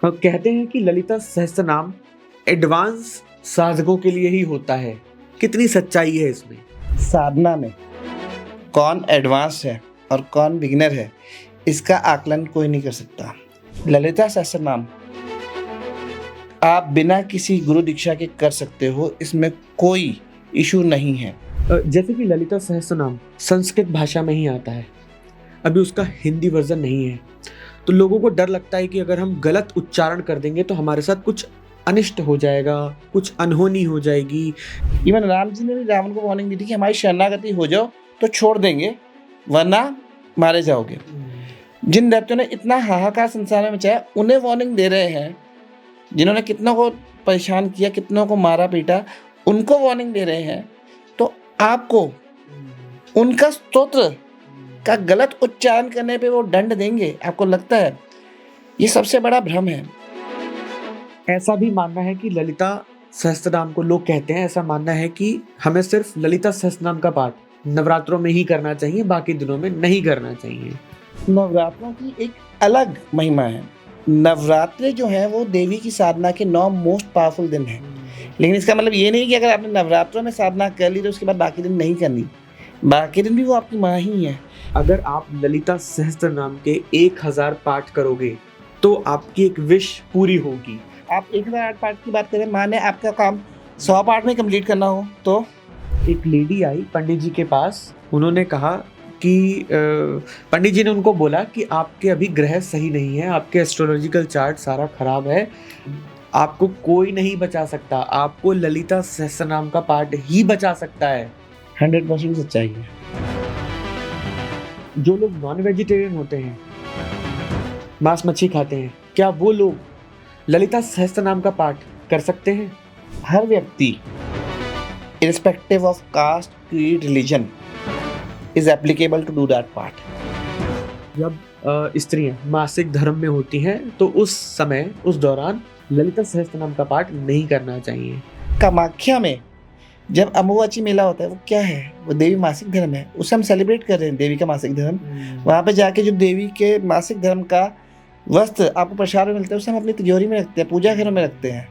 और कहते हैं कि ललिता सहस्त्रनाम एडवांस साधकों के लिए ही होता है। कितनी सच्चाई है इसमें? साधना में कौन एडवांस है और कौन बिगिनर है, इसका आकलन कोई नहीं कर सकता। ललिता सहस्त्रनाम आप बिना किसी गुरु दीक्षा के कर सकते हो, इसमें कोई इशू नहीं है। जैसे कि ललिता सहस्त्रनाम संस्कृत भाषा में ही आता है, अभी उसका हिंदी वर्जन नहीं है, तो लोगों को डर लगता है कि अगर हम गलत उच्चारण कर देंगे तो हमारे साथ कुछ अनिष्ट हो जाएगा, कुछ अनहोनी हो जाएगी। इवन राम जी ने भी रावण को वार्निंग दी थी कि हमारी शरणागति हो जाओ तो छोड़ देंगे, वरना मारे जाओगे। जिन दैत्यों ने इतना हाहाकार संसार में मचाया, उन्हें वार्निंग दे रहे हैं। जिन्होंने कितनों को परेशान किया, कितनों को मारा पीटा, उनको वार्निंग दे रहे हैं। तो आपको उनका स्तोत्र का गलत उच्चारण करने पे वो दंड देंगे, आपको लगता है? ये सबसे बड़ा भ्रम है। ऐसा भी मानना है कि ललिता सहस्त्रनाम को लोग कहते हैं, ऐसा मानना है कि हमें सिर्फ ललिता सहस्त्रनाम का पाठ नवरात्रों में ही करना चाहिए, बाकी दिनों में नहीं करना चाहिए। नवरात्रों की एक अलग महिमा है। नवरात्रे जो है वो देवी की साधना के 9 मोस्ट पावरफुल दिन हैं। लेकिन इसका मतलब ये नहीं कि अगर आपने नवरात्रों में साधना कर ली तो उसके बाद बाकी दिन नहीं करनी। बाकी दिन भी वो आपकी माँ ही है। अगर आप ललिता सहस्त्रनाम के 1000 पाठ करोगे तो आपकी एक विश पूरी होगी। आप 1008 पाठ की बात करें, माने आपका काम 100 पाठ में कंप्लीट करना हो तो? एक लेडी आई पंडित जी के पास, उन्होंने कहा कि पंडित जी ने उनको बोला कि आपके अभी ग्रह सही नहीं है, आपके एस्ट्रोलॉजिकल चार्ट सारा खराब है, आपको कोई नहीं बचा सकता, आपको ललिता सहस्त्रनाम का पाठ ही बचा सकता है। 100% सच्चाई है। जो लोग नॉन वेजिटेरियन होते हैं, मांस मच्छी खाते हैं, क्या वो लोग ललिता सहस्त्रनाम का पाठ कर सकते हैं? हर व्यक्ति irrespective of caste, creed, religion is applicable to do that part. जब स्त्रियां मासिक धर्म में होती हैं तो उस समय, उस दौरान ललिता सहस्त्रनाम का पाठ नहीं करना चाहिए। कामाख्या में जब अम्बुबाची मेला होता है, वो क्या है? वो देवी मासिक धर्म है, उसे हम सेलिब्रेट कर रहे हैं, देवी का मासिक धर्म। वहाँ पे जाके जो देवी के मासिक धर्म का वस्त्र आपको प्रसाद में मिलता है, उसे हम अपनी तिजोरी में रखते हैं, पूजा घरों में रखते हैं।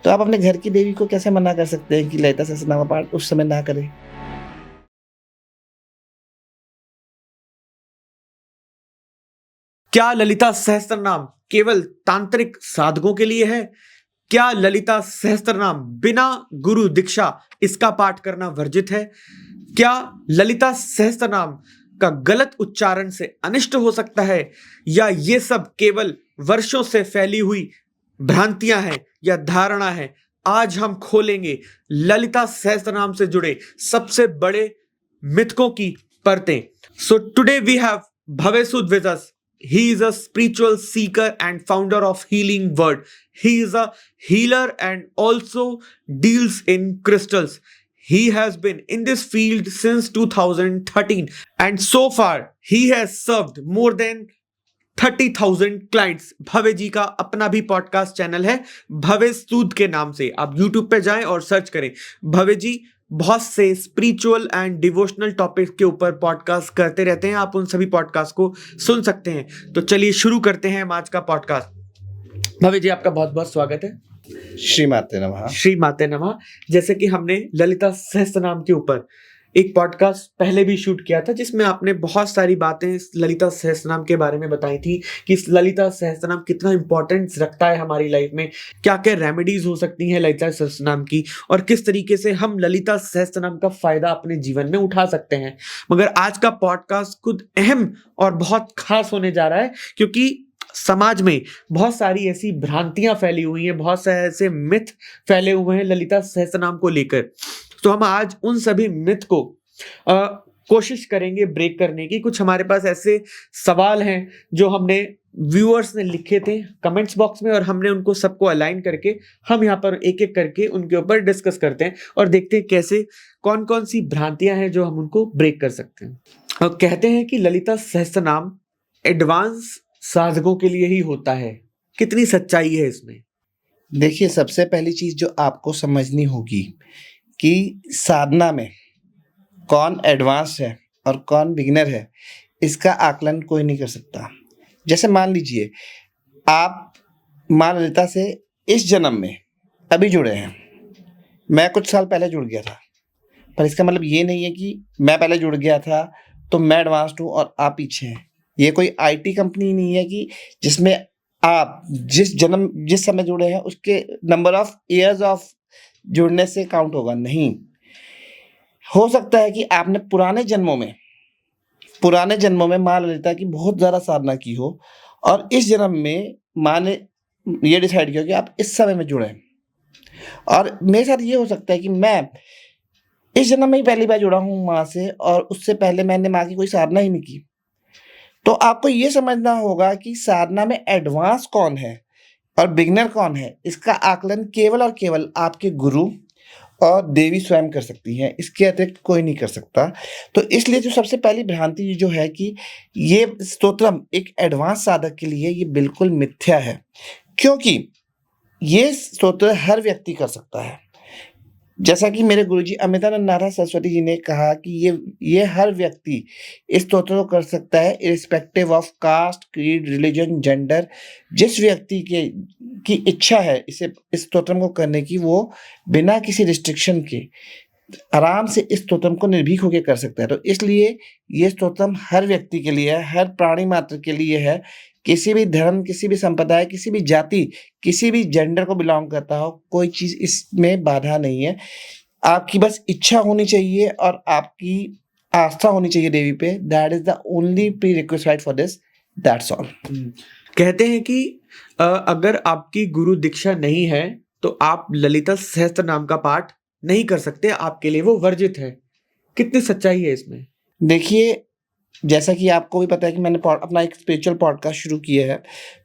तो आप अपने घर की देवी को कैसे मना कर सकते हैं कि ललिता सहस्त्रनाम का पाठ उस समय ना करें? क्या ललिता सहस्त्रनाम केवल तांत्रिक साधकों के लिए है? क्या ललिता सहस्त्रनाम बिना गुरु दीक्षा इसका पाठ करना वर्जित है? क्या ललिता सहस्त्रनाम का गलत उच्चारण से अनिष्ट हो सकता है? या ये सब केवल वर्षों से फैली हुई भ्रांतियां हैं या धारणा है? आज हम खोलेंगे ललिता सहस्त्रनाम से जुड़े सबसे बड़े मिथकों की परतें। So today we have Bhavesh Sood with us. He is a spiritual seeker and founder of Healing Word. He is a healer and also deals in crystals. He has been in this field since 2013 and so far he has served more than 30,000 clients. भवे जी का अपना भी podcast channel है भवेश सूद के नाम से, आप YouTube पे जाएं और सर्च करें। भवे जी बहुत से स्पिरिचुअल एंड डिवोशनल टॉपिक के ऊपर पॉडकास्ट करते रहते हैं, आप उन सभी पॉडकास्ट को सुन सकते हैं। तो चलिए शुरू करते हैं आज का पॉडकास्ट। भवे जी आपका बहुत बहुत स्वागत है। श्री माते नमः। श्री माते नमः। जैसे कि हमने ललिता सहस्त्रनाम के ऊपर एक पॉडकास्ट पहले भी शूट किया था जिसमें आपने बहुत सारी बातें ललिता सहस्त्रनाम के बारे में बताई थी कि ललिता सहस्त्रनाम कितना इंपॉर्टेंस रखता है हमारी लाइफ में, क्या क्या रेमेडीज हो सकती हैं ललिता सहस्त्रनाम की, और किस तरीके से हम ललिता सहस्त्रनाम का फायदा अपने जीवन में उठा सकते हैं। मगर आज का पॉडकास्ट खुद अहम और बहुत खास होने जा रहा है क्योंकि समाज में बहुत सारी ऐसी भ्रांतियां फैली हुई हैं, बहुत सारे ऐसे मिथ फैले हुए हैं ललिता सहस्त्रनाम को लेकर। तो हम आज उन सभी मिथ को कोशिश करेंगे ब्रेक करने की। कुछ हमारे पास ऐसे सवाल हैं जो हमने व्यूअर्स ने लिखे थे कमेंट्स बॉक्स में और हमने उनको सबको अलाइन करके हम यहाँ पर एक एक करके उनके ऊपर डिस्कस करते हैं और देखते हैं कैसे कौन कौन सी भ्रांतियां हैं जो हम उनको ब्रेक कर सकते हैं। और कहते हैं कि ललिता सहस्त्रनाम एडवांस साधकों के लिए ही होता है। कितनी सच्चाई है इसमें? देखिए, सबसे पहली चीज जो आपको समझनी होगी कि साधना में कौन एडवांस है और कौन बिगिनर है, इसका आकलन कोई नहीं कर सकता। जैसे मान लीजिए आप माँ ललिता से इस जन्म में अभी जुड़े हैं। मैं कुछ साल पहले जुड़ गया था, पर इसका मतलब ये नहीं है कि मैं पहले जुड़ गया था तो मैं एडवांस्ड हूँ और आप पीछे हैं। ये कोई आईटी कंपनी नहीं है कि जिसमें आप जिस समय जुड़े हैं उसके नंबर ऑफ ईयर्स ऑफ जुड़ने से काउंट होगा, नहीं। हो सकता है कि आपने पुराने जन्मों में माँ ललिता की बहुत ज़्यादा साधना की हो और इस जन्म में माँ ने ये डिसाइड किया कि आप इस समय में जुड़े हैं। और मेरे साथ ये हो सकता है कि मैं इस जन्म में ही पहली बार जुड़ा हूँ माँ से और उससे पहले मैंने माँ की कोई साधना ही नहीं की। तो आपको ये समझना होगा कि साधना में एडवांस कौन है और बिगिनर कौन है, इसका आकलन केवल और केवल आपके गुरु और देवी स्वयं कर सकती हैं, इसके अतिरिक्त कोई नहीं कर सकता। तो इसलिए जो सबसे पहली भ्रांति जो है कि ये स्तोत्रम एक एडवांस साधक के लिए, ये बिल्कुल मिथ्या है, क्योंकि ये स्तोत्र हर व्यक्ति कर सकता है। जैसा कि मेरे गुरुजी अमितानंद नाथ सरस्वती जी ने कहा कि ये हर व्यक्ति इस स्तोत्र को कर सकता है, irrespective of caste, creed, religion, gender. जिस व्यक्ति की इच्छा है इस स्तोत्रम को करने की, वो बिना किसी रिस्ट्रिक्शन के आराम से इस स्तोत्रम को निर्भीक होकर कर सकता है। तो इसलिए ये स्तोत्रम हर व्यक्ति के लिए है, हर प्राणी मात्र के लिए है। किसी भी धर्म, किसी भी संप्रदाय, किसी भी जाति, किसी भी जेंडर को बिलोंग करता हो, कोई चीज़ इसमें बाधा नहीं है। आपकी बस इच्छा होनी चाहिए और आपकी आस्था होनी चाहिए देवी पे। That is the only pre requisite for this, that's all. कहते हैं कि अगर आपकी गुरु दीक्षा नहीं है तो आप ललिता सहस्त्र नाम का पाठ नहीं कर सकते, आपके लिए वो वर्जित है। कितनी सच्चाई है इसमें? देखिए, जैसा कि आपको भी पता है कि मैंने अपना एक स्पिरिचुअल पॉडकास्ट शुरू किया है।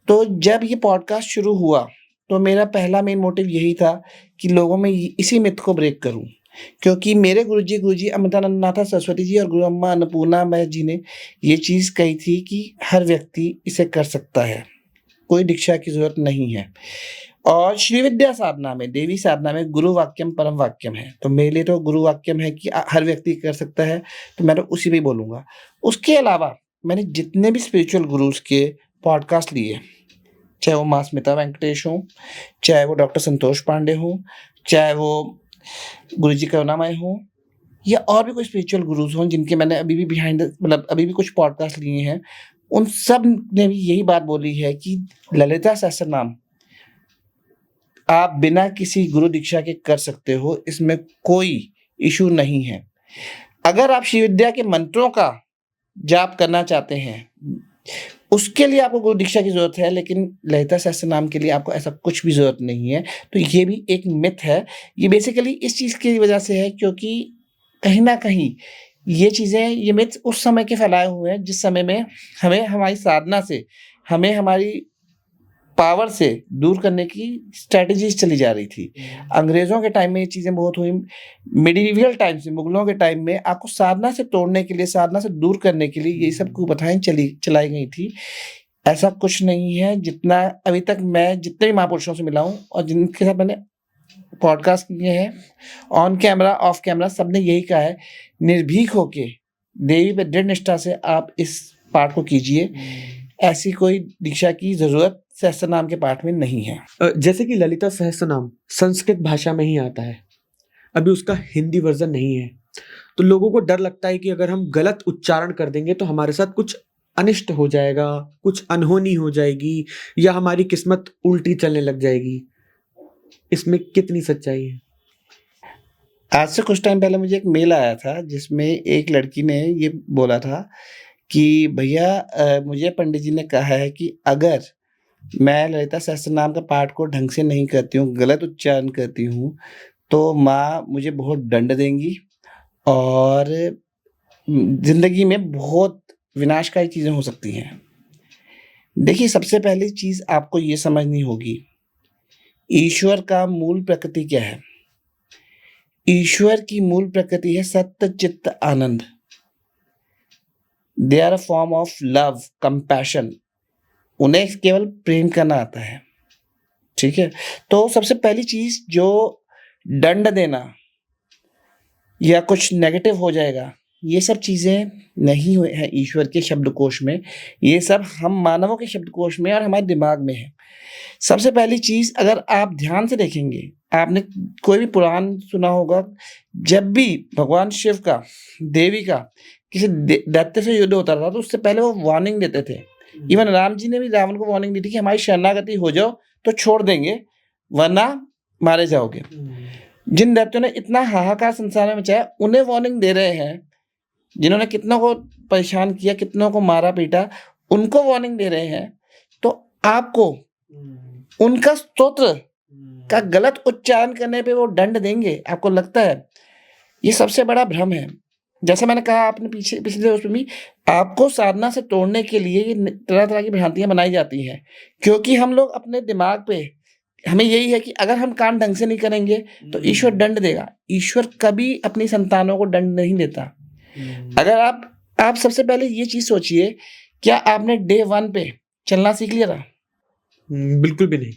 तो जब ये पॉडकास्ट शुरू हुआ तो मेरा पहला मेन मोटिव यही था कि लोगों में इसी मिथ को ब्रेक करूं, क्योंकि मेरे गुरुजी अमितानंद नाथ सरस्वती जी और गुरु अम्मा अन्नपूर्णा जी ने ये चीज़ कही थी कि हर व्यक्ति इसे कर सकता है, कोई दीक्षा की जरूरत नहीं है। और श्री विद्या साधना में, देवी साधना में गुरु वाक्यम परम वाक्यम है। तो मेरे लिए तो गुरु वाक्यम है कि हर व्यक्ति कर सकता है, तो मैं तो उसी पे बोलूँगा। उसके अलावा मैंने जितने भी स्पिरिचुअल गुरुज के पॉडकास्ट लिए, चाहे वो माँ स्मिता वेंकटेश हों, चाहे वो डॉक्टर संतोष पांडे हों, चाहे वो गुरुजी करुणामय हों, या और भी कोई स्पिरिचुअल गुरुज हों जिनके मैंने अभी भी कुछ पॉडकास्ट लिए हैं, उन सब ने भी यही बात बोली है कि ललिता सहस्त्र नाम आप बिना किसी गुरु दीक्षा के कर सकते हो, इसमें कोई इशू नहीं है। अगर आप श्री विद्या के मंत्रों का जाप करना चाहते हैं, उसके लिए आपको गुरु दीक्षा की जरूरत है, लेकिन ललिता सहस्त्र नाम के लिए आपको ऐसा कुछ भी जरूरत नहीं है। तो ये भी एक मिथ है। ये बेसिकली इस चीज़ की वजह से है क्योंकि कहीं ना कहीं ये चीज़ें, ये मिथ उस समय के फैलाए हुए हैं जिस समय में हमें हमारी साधना से, हमें हमारी पावर से दूर करने की स्ट्रेटजीज चली जा रही थी। अंग्रेजों के टाइम में ये चीज़ें बहुत हुई। मिडिवल टाइम से, मुगलों के टाइम में आपको साधना से तोड़ने के लिए, साधना से दूर करने के लिए ये सब कुप्रथाएं चलाई गई थी। ऐसा कुछ नहीं है। जितना अभी तक मैं जितने भी महापुरुषों से मिला हूँ और जिनके साथ मैंने पॉडकास्ट किए हैं, ऑन कैमरा ऑफ कैमरा, सबने यही कहा है, निर्भीक होके देवी पे दृढ़ निष्ठा से आप इस पाठ को कीजिए। ऐसी कोई दीक्षा की जरूरत सहस्त्र नाम के पाठ में नहीं है। जैसे कि ललिता सहस्त्र नाम संस्कृत भाषा में ही आता है, अभी उसका हिंदी वर्जन नहीं है, तो लोगों को डर लगता है कि अगर हम गलत उच्चारण कर देंगे तो हमारे साथ कुछ अनिष्ट हो जाएगा, कुछ अनहोनी हो जाएगी, या हमारी किस्मत उल्टी चलने लग जाएगी। इसमें कितनी सच्चाई है? आज से कुछ टाइम पहले मुझे एक मेल आया था जिसमें एक लड़की ने ये बोला था कि भैया मुझे पंडित जी ने कहा है कि अगर मैं ललिता सहस्त्र नाम का पाठ को ढंग से नहीं करती हूँ, गलत उच्चारण करती हूँ, तो माँ मुझे बहुत दंड देंगी और जिंदगी में बहुत विनाशकारी चीज़ें हो सकती हैं। देखिए, सबसे पहली चीज़ आपको ये समझनी होगी, ईश्वर का मूल प्रकृति क्या है। ईश्वर की मूल प्रकृति है सत्य चित्त आनंद। They are a form of love, compassion. उन्हें केवल प्रेम करना आता है, ठीक है। तो सबसे पहली चीज, जो दंड देना या कुछ नेगेटिव हो जाएगा, ये सब चीज़ें नहीं हुए हैं ईश्वर के शब्दकोश में, ये सब हम मानवों के शब्दकोश में और हमारे दिमाग में है। सबसे पहली चीज़, अगर आप ध्यान से देखेंगे, आपने कोई भी पुराण सुना होगा, जब भी भगवान शिव का, देवी का किसी दैत्य से युद्ध होता था तो उससे पहले वो वार्निंग देते थे। इवन राम जी ने भी रावण को वार्निंग दी थी कि हमारी शरणागति हो जाओ तो छोड़ देंगे, वरना मारे जाओगे। जिन दैत्यों ने इतना हाहाकार संसार में मचाया, उन्हें वार्निंग दे रहे हैं। जिन्होंने कितनों को परेशान किया, कितनों को मारा पीटा, उनको वार्निंग दे रहे हैं। तो आपको उनका स्तोत्र का गलत उच्चारण करने पे वो दंड देंगे, आपको लगता है? ये सबसे बड़ा भ्रम है। जैसे मैंने कहा आपने पिछले उसमें भी, आपको साधना से तोड़ने के लिए ये तरह तरह की भ्रांतियां बनाई जाती हैं, क्योंकि हम लोग अपने दिमाग पे, हमें यही है कि अगर हम काम ढंग से नहीं करेंगे तो ईश्वर दंड देगा। ईश्वर कभी अपनी संतानों को दंड नहीं देता। अगर आप सबसे पहले ये चीज सोचिए, क्या आपने डे 1 पे चलना सीख लिया था? बिल्कुल भी नहीं।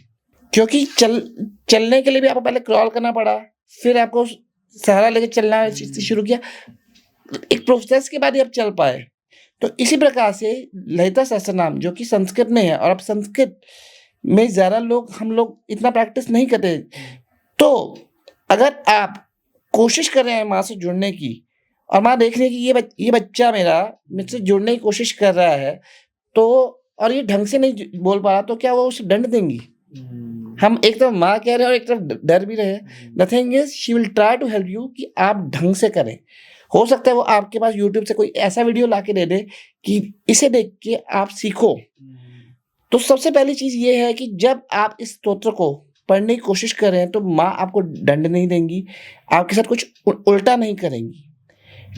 क्योंकि चलने के लिए भी आपको पहले क्रॉल करना पड़ा, फिर आपको सहारा लेके चलना शुरू किया, एक प्रोसेस के बाद ही आप चल पाए। तो इसी प्रकार से ललिता सहस्त्रनाम, जो कि संस्कृत में है, और अब संस्कृत में ज़्यादा हम लोग इतना प्रैक्टिस नहीं करते, तो अगर आप कोशिश कर रहे हैं माँ से जुड़ने की, और माँ देख रही है कि ये बच्चा मेरा मुझसे जुड़ने की कोशिश कर रहा है, तो और ये ढंग से नहीं बोल पा रहा, तो क्या वो उसे दंड देंगी? हम एक तरफ माँ कह रहे हैं और एक तरफ डर भी रहे। The thing is, she will try to help you कि आप ढंग से करें। हो सकता है वो आपके पास यूट्यूब से कोई ऐसा वीडियो ला के दे दे कि इसे देख के आप सीखो। तो सबसे पहली चीज ये है कि जब आप इस स्तोत्र को पढ़ने की कोशिश कर रहे हैं तो माँ आपको दंड नहीं देंगी, आपके साथ कुछ उल्टा नहीं करेंगी।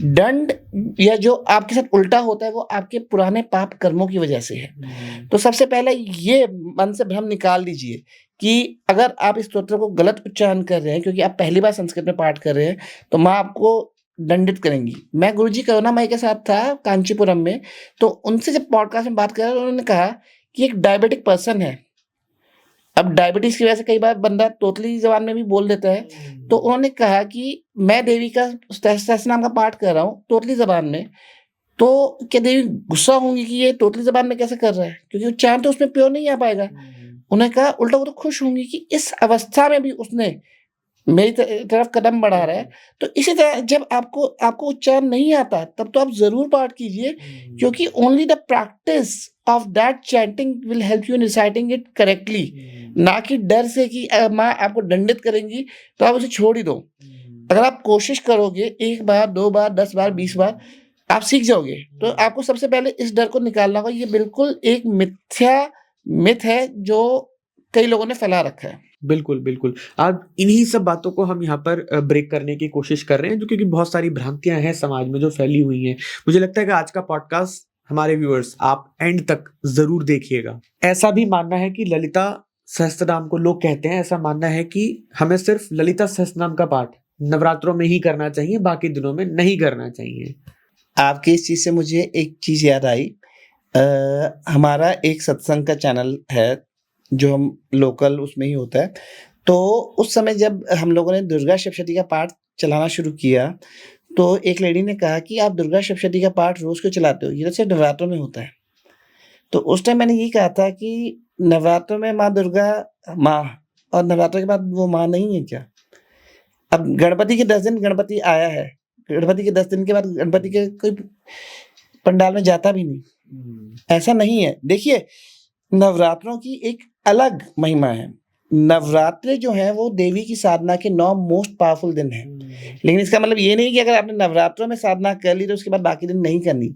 दंड या जो आपके साथ उल्टा होता है वो आपके पुराने पाप कर्मों की वजह से है। तो सबसे पहले ये मन से भ्रम निकाल दीजिए कि अगर आप इस स्तोत्र को गलत उच्चारण कर रहे हैं, क्योंकि आप पहली बार संस्कृत में पाठ कर रहे हैं, तो माँ आपको दंडित करेंगी। मैं गुरुजी करुणा माई के साथ था कांचीपुरम में, तो उनसे जब पॉडकास्ट में बात कर रहे, उन्होंने कहा कि एक डायबिटिक पर्सन है। अब डायबिटीज की वजह से कई बार बंदा तोतली जबान में भी बोल देता है, तो उन्होंने कहा कि मैं देवी का सहस्त्रनाम का पाठ कर रहा हूँ तोतली जबान में, तो क्या देवी गुस्सा होंगी कि ये तोतली जबान में कैसे कर रहा है, क्योंकि उच्चारण तो उसमें प्योर नहीं आ पाएगा। उन्होंने कहा उल्टा वो तो खुश होंगी कि इस अवस्था में भी उसने मेरी तरफ कदम बढ़ा रहा है। तो इसी तरह जब आपको उच्चारण नहीं आता, तब तो आप जरूर पाठ कीजिए, क्योंकि only the practice of that chanting will help you in reciting it correctly, ना कि डर से कि माँ आपको दंडित करेंगी तो आप उसे छोड़ ही दो। अगर आप कोशिश करोगे 1 बार 2 बार 10 बार 20 बार, आप सीख जाओगे। तो आपको सबसे पहले इस डर को निकालना होगा। ये बिल्कुल एक मिथ है जो कई लोगों ने फैला रखा है। बिल्कुल बिल्कुल। आज इन्हीं सब बातों को हम यहाँ पर ब्रेक करने की कोशिश कर रहे हैं, जो क्योंकि बहुत सारी भ्रांतियां हैं समाज में जो फैली हुई हैं। मुझे लगता है कि आज का पॉडकास्ट हमारे व्यूअर्स आप एंड तक जरूर देखिएगा। ऐसा भी मानना है कि ललिता सहस्त्रनाम को लोग कहते हैं, ऐसा मानना है कि हमें सिर्फ ललिता सहस्त्रनाम का पाठ नवरात्रों में ही करना चाहिए, बाकी दिनों में नहीं करना चाहिए। आपकी इस चीज से मुझे एक चीज याद आई। हमारा एक सत्संग का चैनल है जो हम लोकल उसमें ही होता है। तो उस समय जब हम लोगों ने दुर्गा सप्तशती का पाठ चलाना शुरू किया, तो एक लेडी ने कहा कि आप दुर्गा सप्तशती का पाठ रोज क्यों चलाते हो, ये तो सिर्फ नवरात्रों में होता है। तो उस टाइम मैंने यही कहा था कि नवरात्रों में माँ दुर्गा माँ, और नवरात्रों के बाद वो माँ नहीं है क्या? अब गणपति के 10 दिन गणपति आया है, गणपति के 10 दिन के बाद गणपति के कोई पंडाल में जाता भी नहीं, ऐसा नहीं है। देखिए, नवरात्रों की एक अलग महिमा है। नवरात्रे जो है वो देवी की साधना के 9 मोस्ट पावरफुल दिन है। लेकिन इसका मतलब ये नहीं कि अगर आपने नवरात्रों में साधना कर ली तो उसके बाद बाकी दिन नहीं करनी।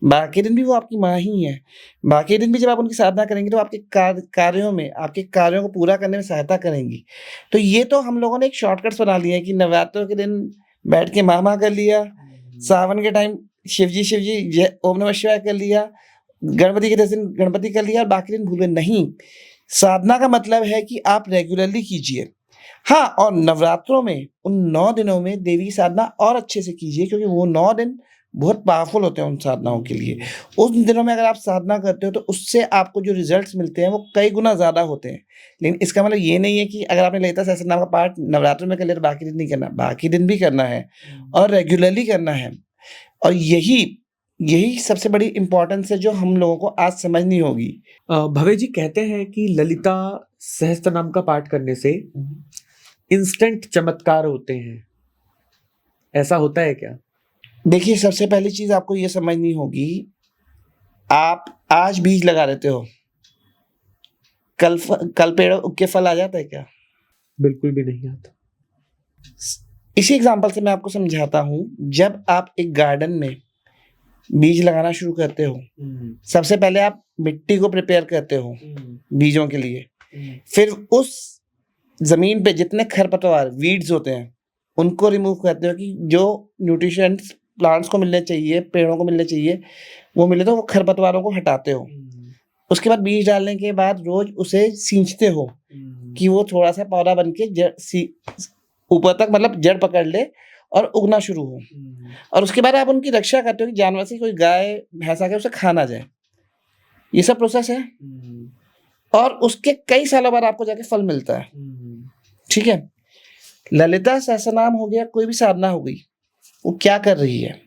बाकी दिन भी वो आपकी माँ ही है। बाकी दिन भी जब आप उनकी साधना करेंगे तो आपके कार्यों में, आपके कार्यों को पूरा करने में सहायता करेंगी। तो ये तो हम लोगों ने एक शॉर्टकट्स बना लिए हैं कि नवरात्रों के दिन बैठ के माँ कर लिया, सावन के टाइम शिवजी ओम नमः शिवाय कर लिया, गणपति के 10 दिन गणपति कर लिया और बाकी दिन भूले नहीं। साधना का मतलब है कि आप रेगुलरली कीजिए। हाँ, और नवरात्रों में उन 9 दिनों में देवी की साधना और अच्छे से कीजिए, क्योंकि वो 9 दिन बहुत पावरफुल होते हैं उन साधनाओं के लिए। उन दिनों में अगर आप साधना करते हो तो उससे आपको जो रिजल्ट्स मिलते हैं वो कई गुना ज़्यादा होते हैं। लेकिन इसका मतलब ये नहीं है कि अगर आपने ललिता सहस्त्रनाम का पाठ नवरात्रों में कर लिया तो बाकी दिन नहीं करना। बाकी दिन भी करना है और रेगुलरली करना है। और यही सबसे बड़ी इंपॉर्टेंस है जो हम लोगों को आज समझनी होगी। भव्य जी कहते हैं कि ललिता सहस्त्रनाम का पाठ करने से इंस्टेंट चमत्कार होते हैं, ऐसा होता है क्या? देखिए, सबसे पहली चीज आपको ये समझनी होगी, आप आज बीज लगा देते हो, कल पेड़ उग के फल आ जाता है क्या? बिल्कुल भी नहीं आता। इसी एग्जांपल से मैं आपको समझाता हूँ। जब आप एक गार्डन में बीज लगाना शुरू करते हो, सबसे पहले आप मिट्टी को प्रिपेयर करते हो बीजों के लिए, फिर उस जमीन पे जितने खरपतवार वीड्स होते हैं उनको रिमूव करते हो कि जो न्यूट्रिशंस प्लांट्स को मिलने चाहिए, पेड़ों को मिलने चाहिए, वो मिले, तो वो खरपतवारों को हटाते हो। उसके बाद बीज डालने के बाद रोज उसे सींचते हो कि वो थोड़ा सा पौधा बन के ऊपर तक मतलब जड़ पकड़ ले और उगना शुरू हो। और उसके बाद आप उनकी रक्षा करते हो कि जानवर से कोई गाय भैंस आके उसे खा ना जाए। ये सब प्रोसेस है और उसके कई सालों बाद आपको जाके फल मिलता है। ठीक है, ललिता सहस्त्रनाम हो गया, कोई भी साधना हो गई, वो क्या कर रही है,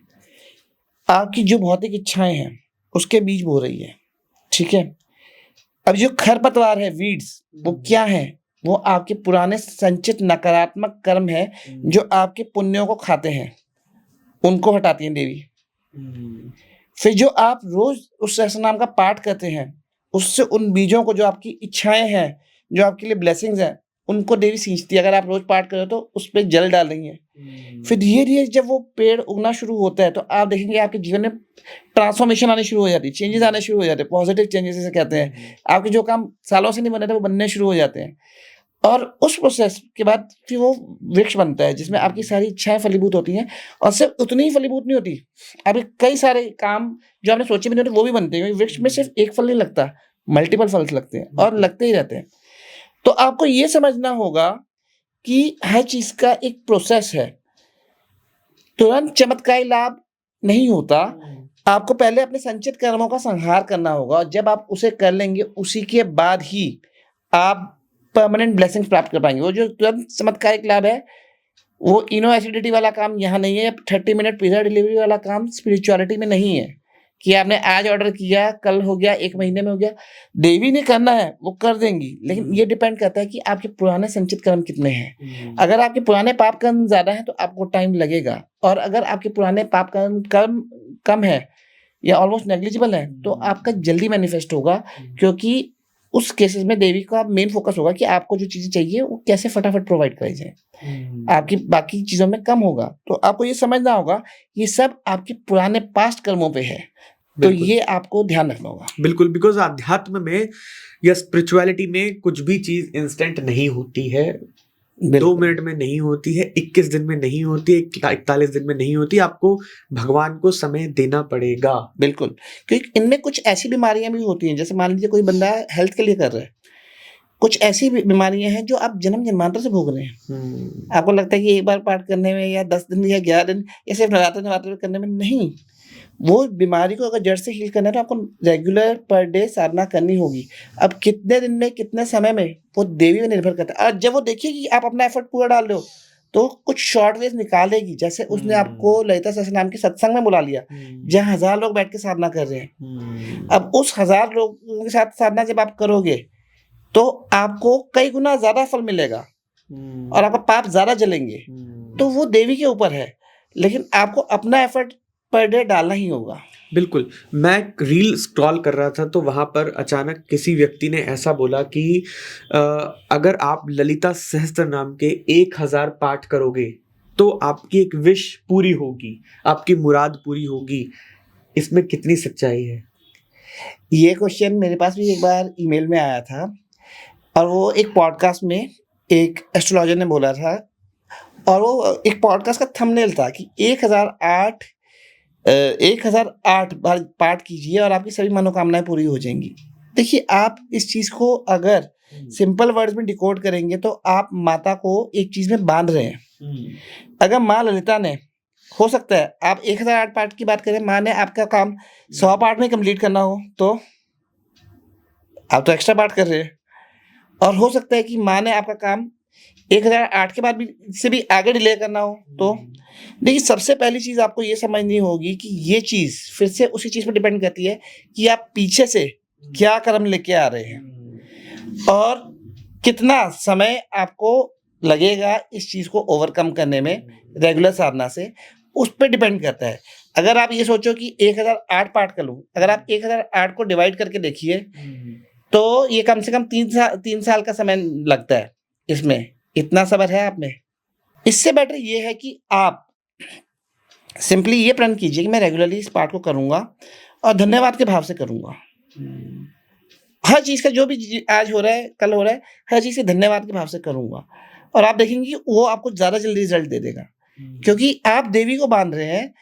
आपकी जो भौतिक इच्छाएं हैं उसके बीज बो रही है। ठीक है, अब जो खरपतवार है, वीड्स, वो क्या है, वो आपके पुराने संचित नकारात्मक कर्म है जो आपके पुण्यों को खाते हैं, उनको हटाती हैं देवी। फिर जो आप रोज उस सहस्त्रनाम का पाठ करते हैं, उससे उन बीजों को, जो आपकी इच्छाएं हैं, जो आपके लिए ब्लेसिंग्स हैं, उनको देवी सींचती है। अगर आप रोज पाठ करो तो उस पर जल डाल रही है। फिर धीरे धीरे जब वो पेड़ उगना शुरू होता है तो आप देखेंगे आपके जीवन में ट्रांसफॉर्मेशन आने शुरू हो जाती है, चेंजेस आने शुरू हो जाते हैं, पॉजिटिव चेंजेस जिसे कहते हैं। आपके जो काम सालों से नहीं बने थे वो बनने शुरू हो जाते हैं और उस प्रोसेस के बाद फिर वो वृक्ष बनता है जिसमें आपकी सारी इच्छाएं फलीभूत होती हैं। और सिर्फ उतनी ही फलीभूत नहीं होती, अभी कई सारे काम जो आपने सोचे भी नहीं होते वो भी बनते हैं। वृक्ष में सिर्फ एक फल नहीं लगता, मल्टीपल फल लगते हैं और लगते ही रहते हैं। तो आपको ये समझना होगा कि हर चीज का एक प्रोसेस है, तुरंत चमत्कारी लाभ नहीं होता। आपको पहले अपने संचित कर्मों का संहार करना होगा और जब आप उसे कर लेंगे उसी के बाद ही आप परमानेंट ब्लेसिंग्स प्राप्त कर पाएंगे। वो जो तुरंत चमत्कारिक लाभ है वो इनो एसिडिटी वाला काम यहाँ नहीं है, 30 मिनट पिज्जा डिलीवरी वाला काम स्पिरिचुअलिटी में नहीं है कि आपने आज ऑर्डर किया, कल हो गया, 1 महीने में हो गया। देवी ने करना है वो कर देंगी, लेकिन ये डिपेंड करता है कि आपके पुराने संचित कर्म कितने हैं। अगर आपके पुराने पाप कर्म ज्यादा है तो आपको टाइम लगेगा, और अगर आपके पुराने पाप कर्म कम है या ऑलमोस्ट नेग्लिजिबल है तो आपका जल्दी मैनिफेस्ट होगा, क्योंकि उस केसेस में देवी का मेन फोकस होगा कि आपको जो चीजें चाहिए वो कैसे फटाफट प्रोवाइड कराई जाए, आपकी बाकी चीजों में कम होगा। तो आपको ये समझना होगा ये सब आपके पुराने पास्ट कर्मों पे है, तो ये आपको ध्यान रखना होगा। बिल्कुल, बिकॉज अध्यात्म में या स्पिरिचुअलिटी में कुछ भी चीज इंस्टेंट नहीं होती है, 2 मिनट में नहीं होती है, 21 दिन में नहीं होती है, 41 दिन में नहीं होती। आपको भगवान को समय देना पड़ेगा। बिल्कुल, क्योंकि इनमें कुछ ऐसी बीमारियां भी होती हैं, जैसे मान लीजिए कोई बंदा हेल्थ के लिए कर रहा है, कुछ ऐसी बीमारियां हैं जो आप जन्म जन्मांतर से भोग रहे हैं। आपको लगता है कि एक बार पाठ करने में या 10 दिन या 11 दिन या सिर्फ नवरात्र करने में नहीं, वो बीमारी को अगर जड़ से हील करना है तो आपको रेगुलर पर डे साधना करनी होगी। अब कितने दिन में, कितने समय में, वो देवी में निर्भर करता है। और जब वो देखिए कि आप अपना एफर्ट पूरा डाल रहे हो तो कुछ शॉर्ट वेज निकालेगी। जैसे उसने आपको ललिता सहस्त्रनाम के सत्संग में बुला लिया जहाँ 1000 लोग बैठ के साधना कर रहे हैं। अब उस 1000 लोगों के साथ साधना जब आप करोगे तो आपको कई गुना ज्यादा फल मिलेगा और आपका पाप ज्यादा जलेंगे। तो वो देवी के ऊपर है, लेकिन आपको अपना एफर्ट पर डे डालना ही होगा। बिल्कुल, मैं रील स्क्रॉल कर रहा था तो वहां पर अचानक किसी व्यक्ति ने ऐसा बोला कि अगर आप ललिता सहस्त्रनाम के 1000 पाठ करोगे तो आपकी एक विश पूरी होगी, आपकी मुराद पूरी होगी। इसमें कितनी सच्चाई है? ये क्वेश्चन मेरे पास भी एक बार ईमेल में आया था और वो एक पॉडकास्ट में एक एस्ट्रोलॉजर ने बोला था, और वो एक पॉडकास्ट का थंबनेल था कि 1008 बार पाठ कीजिए और आपकी सभी मनोकामनाएं पूरी हो जाएंगी। देखिए, आप इस चीज को अगर सिंपल वर्ड्स में डिकोड करेंगे तो आप माता को एक चीज में बांध रहे हैं। अगर माँ ललिता ने, हो सकता है आप 1008 पाठ की बात करें, माँ ने आपका काम 100 पाठ में कंप्लीट करना हो तो आप तो एक्स्ट्रा पाठ कर रहे हैं, और हो सकता है कि माँ ने आपका काम 1008 के बाद भी से भी आगे डिले करना हो तो देखिए, सबसे पहली चीज आपको ये समझनी होगी कि ये चीज फिर से उसी चीज पर डिपेंड करती है कि आप पीछे से क्या कर्म लेके आ रहे हैं और कितना समय आपको लगेगा इस चीज को ओवरकम करने में रेगुलर साधना से, उस पर डिपेंड करता है। अगर आप ये सोचो कि 1008 पाठ कर लूं, अगर आप 1008 को डिवाइड करके देखिए तो ये कम से कम 3 साल का समय लगता है। इसमें इतना सब्र है आप में। इससे बेटर ये है कि आप सिंपली ये प्रण कीजिए कि मैं रेगुलरली इस पाठ को करूंगा और धन्यवाद के भाव से करूंगा। हर चीज का जो भी आज हो रहा है, कल हो रहा है, हर चीज के धन्यवाद के भाव से करूंगा और आप देखेंगे कि वो आपको ज्यादा जल्दी रिजल्ट दे देगा, क्योंकि आप देवी को बांध रहे हैं।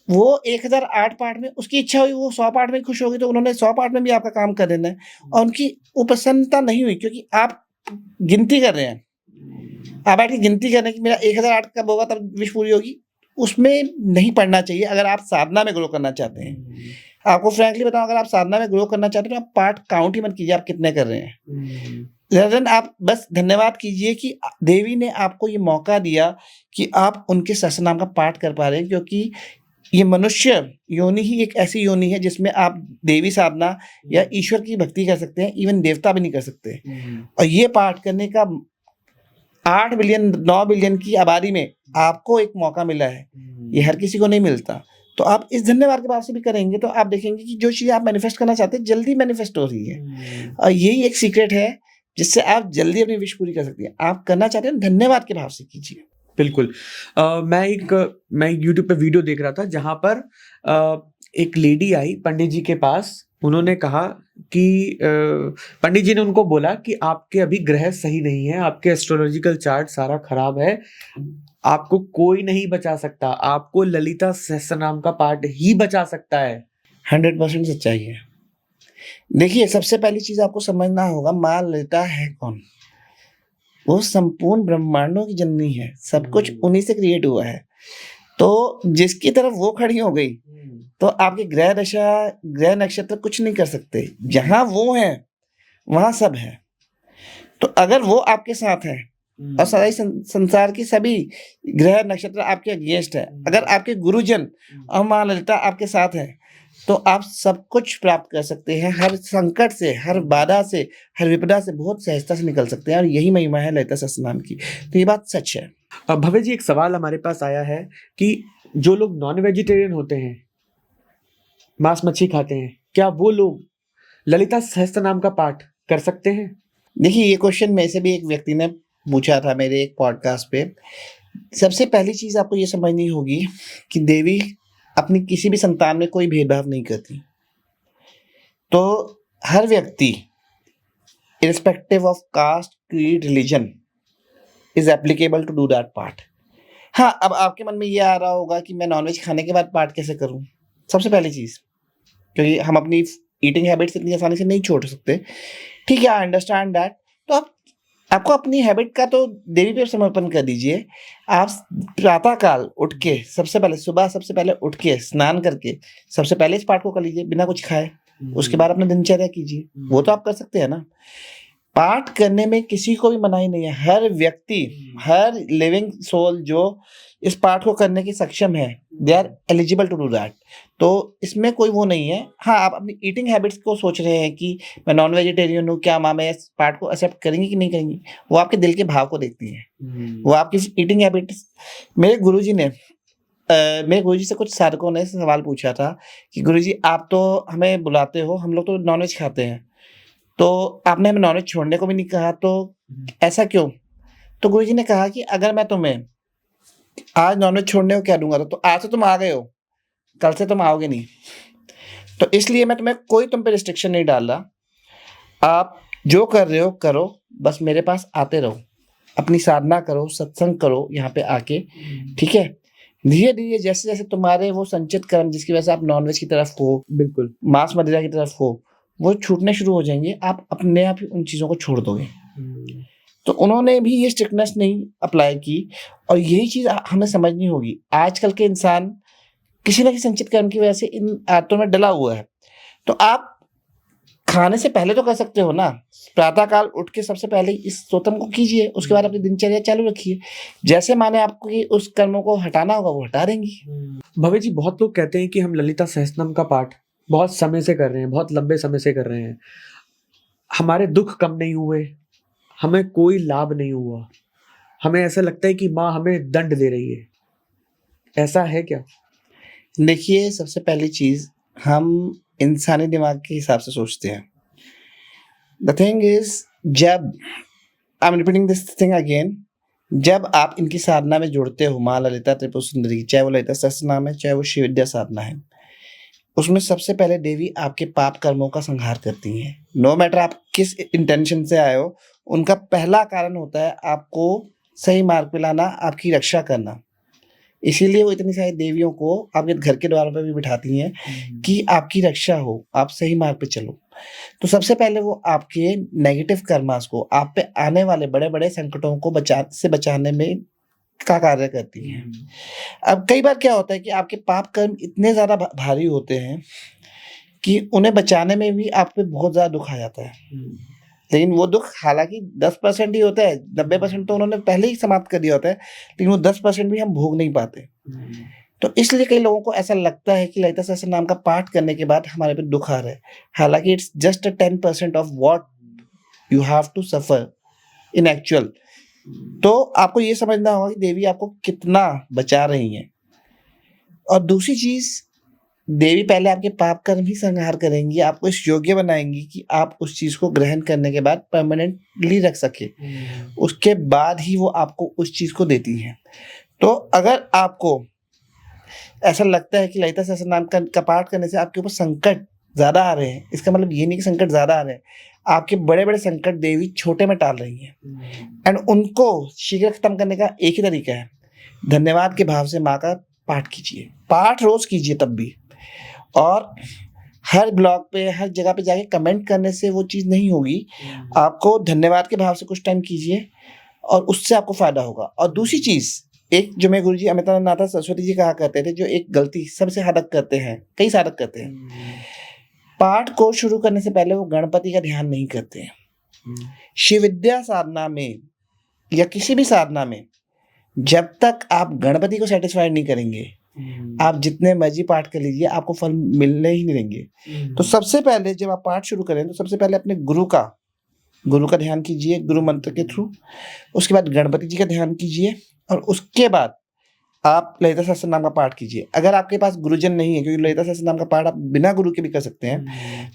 वो 1008 पार्ट में उसकी इच्छा हुई, वो 100 पार्ट में खुश होगी तो उन्होंने 100 पार्ट में भी आपका काम कर देना है और उनकी वो प्रसन्नता नहीं हुई क्योंकि आप गिनती कर रहे हैं। आप बैठ के गिनती कर रहे हैं कि मेरा 1008 कब होगा तब विश पूरी होगी, उसमें नहीं पढ़ना चाहिए। अगर आप साधना में ग्रो करना चाहते हैं, आपको फ्रैंकली बताऊं, अगर आप साधना में ग्रो करना चाहते हैं तो आप पार्ट काउंट ही मत कीजिए आप कितने कर रहे हैं। आप बस धन्यवाद कीजिए कि देवी ने आपको ये मौका दिया कि आप उनके सहस्रनाम का पाठ कर पा रहे हैं, क्योंकि ये मनुष्य योनि ही एक ऐसी योनि है जिसमें आप देवी साधना या ईश्वर की भक्ति कर सकते हैं, इवन देवता भी नहीं कर सकते। और ये पाठ करने का 8 बिलियन 9 बिलियन की आबादी में आपको एक मौका मिला है, ये हर किसी को नहीं मिलता। तो आप इस धन्यवाद के भाव से भी करेंगे तो आप देखेंगे कि जो चीज़ आप मैनिफेस्ट करना चाहते हैं जल्दी मैनिफेस्ट हो रही है। और यही एक सीक्रेट है जिससे आप जल्दी अपनी विश पूरी कर सकते हैं। आप करना चाहते हैं धन्यवाद के भाव से कीजिए। बिल्कुल। मैं यूट्यूब पे वीडियो देख रहा था जहां पर एक लेडी आई पंडित जी के पास। उन्होंने कहा कि पंडित जी ने उनको बोला कि आपके अभी ग्रह सही नहीं है, आपके एस्ट्रोलॉजिकल चार्ट सारा खराब है, आपको कोई नहीं बचा सकता, आपको ललिता सहस्त्रनाम का पाठ ही बचा सकता है। 100% सच्चाई है। देखिए, सबसे पहली चीज आपको समझना होगा, माँ ललिता है कौन? वो संपूर्ण ब्रह्मांडों की जननी है, सब कुछ उन्हीं से क्रिएट हुआ है। तो जिसकी तरफ वो खड़ी हो गई तो आपके ग्रह दशा ग्रह नक्षत्र कुछ नहीं कर सकते। जहां वो है वहां सब है। तो अगर वो आपके साथ है और सारा संसार की सभी ग्रह नक्षत्र आपके अगेंस्ट है, अगर आपके गुरुजन और माँ ललिता आपके साथ है तो आप सब कुछ प्राप्त कर सकते हैं। हर संकट से, हर बाधा से, हर विपदा से बहुत सहजता से निकल सकते हैं और यही महिमा है ललिता सहस्त्रनाम की। तो ये बात सच है। भव्य जी, एक सवाल हमारे पास आया है कि जो लोग नॉन वेजिटेरियन होते हैं, मांस मच्छी खाते हैं, क्या वो लोग ललिता सहस्त्रनाम का पाठ कर सकते हैं? देखिए, ये क्वेश्चन में से भी एक व्यक्ति ने पूछा था मेरे एक पॉडकास्ट पे। सबसे पहली चीज आपको ये समझनी होगी कि देवी अपनी किसी भी संतान में कोई भेदभाव नहीं करती। तो हर व्यक्ति irrespective of caste, creed, religion is applicable to do that part. हाँ, अब आपके मन में ये आ रहा होगा कि मैं नॉनवेज खाने के बाद पार्ट कैसे करूं? सबसे पहली चीज, क्योंकि हम अपनी ईटिंग हैबिट्स इतनी आसानी से नहीं छोड़ सकते। ठीक है, आई अंडरस्टैंड दैट। तो आपको अपनी हैबिट का तो देवी पे समर्पण कर दीजिए। आप प्रातः काल उठ के सबसे पहले उठ के स्नान करके सबसे पहले इस पाठ को कर लीजिए बिना कुछ खाए। उसके बाद अपना दिनचर्या कीजिए, वो तो आप कर सकते हैं ना। पाठ करने में किसी को भी मनाही नहीं है। हर व्यक्ति, हर लिविंग सोल जो इस पाठ को करने की सक्षम है, they are eligible to do that. तो इसमें कोई वो नहीं है। हाँ, आप अपनी ईटिंग हैबिट्स को सोच रहे हैं कि मैं नॉन वेजिटेरियन हूँ, क्या माँ मैं इस पाठ को एक्सेप्ट करेंगी कि नहीं करेंगी, वो आपके दिल के भाव को देखती है। वो आपकी ईटिंग हैबिट्स। मेरे गुरुजी से कुछ साधकों ने सवाल पूछा था कि गुरुजी आप तो हमें बुलाते हो, हम लोग तो नॉनवेज खाते हैं, तो आपने हमें नॉनवेज छोड़ने को भी नहीं कहा, तो ऐसा क्यों? तो गुरुजी ने कहा कि अगर मैं तुम्हें आज नॉनवेज छोड़ने को क्या दूंगा तो आज से तुम आ गए हो, कल से तुम आओगे नहीं। तो इसलिए मैं तुम्हें कोई तुम पे रिस्ट्रिक्शन नहीं डाल रहा। आप जो कर रहे हो करो, बस मेरे पास आते रहो, अपनी साधना करो, सत्संग करो यहाँ पे आके। ठीक है, धीरे धीरे जैसे जैसे तुम्हारे वो संचित कर्म जिसकी वजह से आप नॉनवेज की तरफ हो, बिल्कुल मांस मदिरा की तरफ हो, वो छूटने शुरू हो जाएंगे। आप अपने आप ही उन चीज़ों को छोड़ दोगे। तो उन्होंने भी ये स्ट्रिक्टनेस नहीं अप्लाई की और यही चीज़ हमें समझनी होगी। आजकल के इंसान किसी न किसी संचित कर्म की वजह से इन आदतों में डला हुआ है। तो आप खाने से पहले तो कर सकते हो ना, प्रातः काल उठ के सबसे पहले इस स्तोत्रम को कीजिए, उसके बाद अपनी दिनचर्या चालू रखिए। जैसे माने आपको कि उस कर्मों को हटाना होगा वो हटा देंगी। भव्य जी, बहुत लोग कहते हैं कि हम ललिता सहस्त्रनाम का पाठ बहुत समय से कर रहे हैं, बहुत लंबे समय से कर रहे हैं, हमारे दुख कम नहीं हुए, हमें कोई लाभ नहीं हुआ, हमें ऐसा लगता है कि माँ हमें दंड दे रही है, ऐसा है क्या? देखिए, सबसे पहली चीज, हम इंसानी दिमाग के हिसाब से सोचते हैं। द थिंग इज, जब I am repeating this thing again, जब आप इनकी साधना में जुड़ते हो, माँ ललिता त्रिपुर सुंदरी की, चाहे वो ललिता सहस्त्रनाम है, चाहे वो शिव विद्या साधना है, उसमें सबसे पहले देवी आपके पाप कर्मों का संहार करती हैं। नो मैटर आप किस इंटेंशन से आए हो, उनका पहला कारण होता है आपको सही मार्ग पे लाना, आपकी रक्षा करना। इसीलिए वो इतनी सारी देवियों को आपके घर के द्वारों पे भी बिठाती हैं कि आपकी रक्षा हो, आप सही मार्ग पे चलो। तो सबसे पहले वो आपके नेगेटिव कर्मास को, आप पे आने वाले बड़े बड़े संकटों को बचाने में का कार्य करती हैं। अब कई बार क्या होता है कि आपके पाप कर्म इतने ज्यादा भारी होते हैं कि उन्हें बचाने में भी आप पे बहुत ज्यादा दुख आ जाता है। लेकिन वो दुख हालांकि 10% ही होता है, 90% तो उन्होंने पहले ही समाप्त कर दिया होता है, लेकिन वो 10% भी हम भोग नहीं पाते। तो इसलिए कई लोगों को ऐसा लगता है कि ललिता सहस्त्रनाम का पाठ करने के बाद हमारे पे दुख आ रहा है। हालांकि it's just 10% of what you have to suffer in actual. तो आपको ये समझना होगा कि देवी आपको कितना बचा रही हैं। और दूसरी चीज, देवी पहले आपके पाप कर्म ही संहार करेंगी, आपको इस योग्य बनाएंगी कि आप उस चीज को ग्रहण करने के बाद परमानेंटली रख सके। उसके बाद ही वो आपको उस चीज को देती हैं। तो अगर आपको ऐसा लगता है कि ललिता सहस्त्रनाम का पाठ करने से आपके ऊपर संकट ज्यादा आ रहे हैं, इसका मतलब ये नहीं कि संकट ज्यादा आ रहे हैं, आपके बड़े बड़े संकट देवी छोटे में टाल रही हैं। एंड उनको शीघ्र खत्म करने का एक ही तरीका है, धन्यवाद के भाव से माँ का पाठ कीजिए। पाठ रोज कीजिए तब भी, और हर ब्लॉग पे, हर जगह पे जाके कमेंट करने से वो चीज़ नहीं होगी। आपको धन्यवाद के भाव से कुछ टाइम कीजिए और उससे आपको फायदा होगा। और दूसरी चीज़, एक जो मेरे गुरुजी अमितानंद सरस्वती जी कहा करते थे, जो एक गलती सबसे साधक करते हैं, कई साधक करते हैं, पाठ को शुरू करने से पहले वो गणपति का ध्यान नहीं करते हैं। शिव विद्या साधना में या किसी भी साधना में जब तक आप गणपति को सेटिस्फाइड नहीं करेंगे, आप जितने मर्जी पाठ कर लीजिए, आपको फल मिलने ही नहीं देंगे। तो सबसे पहले जब आप पाठ शुरू करें तो सबसे पहले अपने गुरु का ध्यान कीजिए, गुरु मंत्र के थ्रू। उसके बाद गणपति जी का ध्यान कीजिए और उसके बाद आप ललिता सहस्त्रनाम का पाठ कीजिए। अगर आपके पास गुरुजन नहीं है, क्योंकि ललिता सहस्त्रनाम का पाठ आप बिना गुरु के भी कर सकते हैं,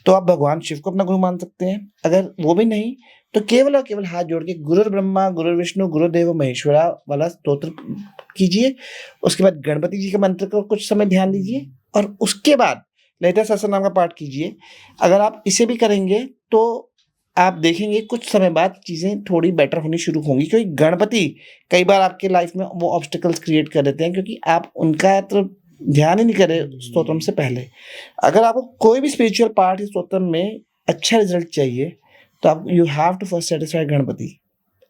तो आप भगवान शिव को अपना गुरु मान सकते हैं। अगर वो भी नहीं तो केवल और केवल हाथ जोड़ के गुरुर ब्रह्मा गुरुर विष्णु गुरुदेव महेश्वरा वाला स्तोत्र कीजिए। उसके बाद गणपति जी के मंत्र को कुछ समय ध्यान दीजिए और उसके बाद ललिता सहस्त्रनाम का पाठ कीजिए। अगर आप इसे भी करेंगे तो आप देखेंगे कुछ समय बाद चीज़ें थोड़ी बेटर होनी शुरू होंगी, क्योंकि गणपति कई बार आपके लाइफ में वो ऑब्स्टिकल्स क्रिएट कर देते हैं, क्योंकि आप उनका तो ध्यान ही नहीं करें स्तोत्रम से पहले। अगर आपको कोई भी स्पिरिचुअल पार्ट स्तोत्रम में अच्छा रिजल्ट चाहिए तो आप you have to first satisfy